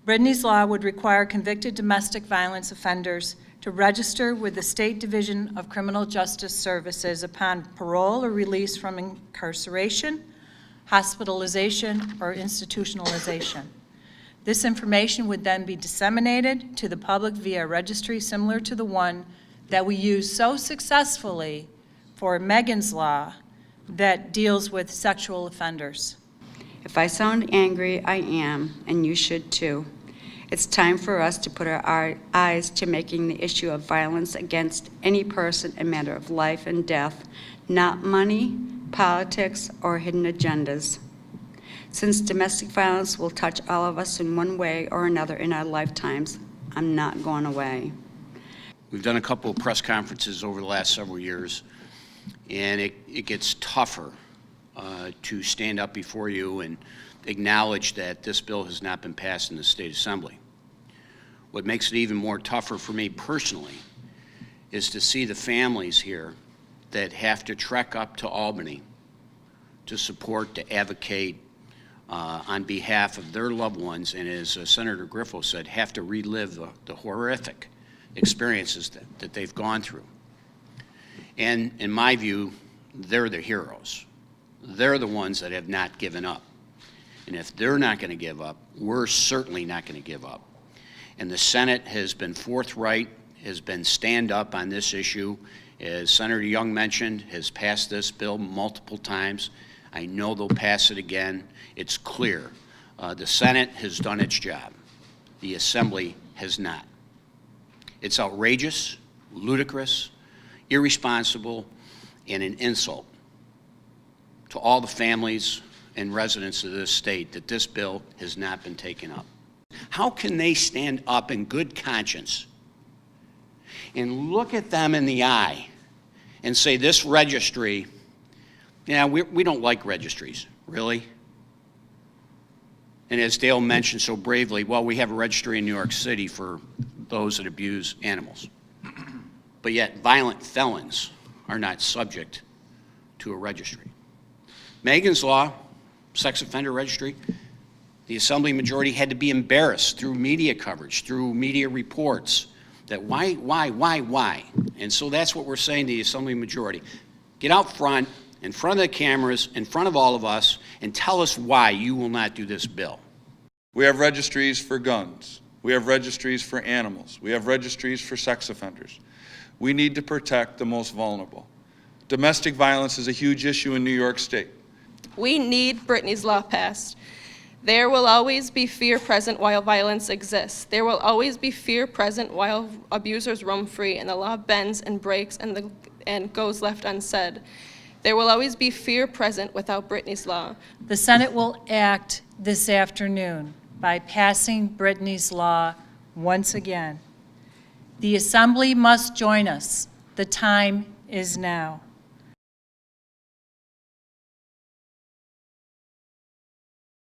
Brittany's law would require convicted domestic violence offenders to register with the State Division of Criminal Justice Services upon parole or release from incarceration, hospitalization, or institutionalization. This information would then be disseminated to the public via a registry similar to the one that we use so successfully for Megan's Law that deals with sexual offenders. If I sound angry, I am, and you should too. It's time for us to put our eyes to making the issue of violence against any person a matter of life and death, not money, politics, or hidden agendas. Since domestic violence will touch all of us in one way or another in our lifetimes, I'm not going away. We've done a couple of press conferences over the last several years, and it gets tougher to stand up before you and acknowledge that this bill has not been passed in the State Assembly. What makes it even more tougher for me personally is to see the families here that have to trek up to Albany to support, to advocate on behalf of their loved ones, and as Senator Griffo said, have to relive the horrific experiences that they've gone through. And in my view, they're the heroes. They're the ones that have not given up. And if they're not going to give up, we're certainly not going to give up. And the Senate has been forthright, has been stand up on this issue. As Senator Young mentioned, has passed this bill multiple times. I know they'll pass it again. It's clear. The Senate has done its job. The Assembly has not. It's outrageous, ludicrous, irresponsible, and an insult to all the families and residents of this state that this bill has not been taken up. How can they stand up in good conscience and look at them in the eye and say this registry, yeah, we don't like registries, really? And as Dale mentioned so bravely, well, we have a registry in New York City for those that abuse animals. But yet violent felons are not subject to a registry. Megan's Law, sex offender registry, the Assembly majority had to be embarrassed through media coverage, through media reports, that why? And so that's what we're saying to the Assembly majority. Get out front, in front of the cameras, in front of all of us, and tell us why you will not do this bill. We have registries for guns. We have registries for animals. We have registries for sex offenders. We need to protect the most vulnerable. Domestic violence is a huge issue in New York State. We need Brittany's Law passed. There will always be fear present while violence exists. There will always be fear present while abusers roam free and the law bends and breaks and goes left unsaid. There will always be fear present without Brittany's Law. The Senate will act this afternoon by passing Brittany's Law once again. The Assembly must join us. The time is now.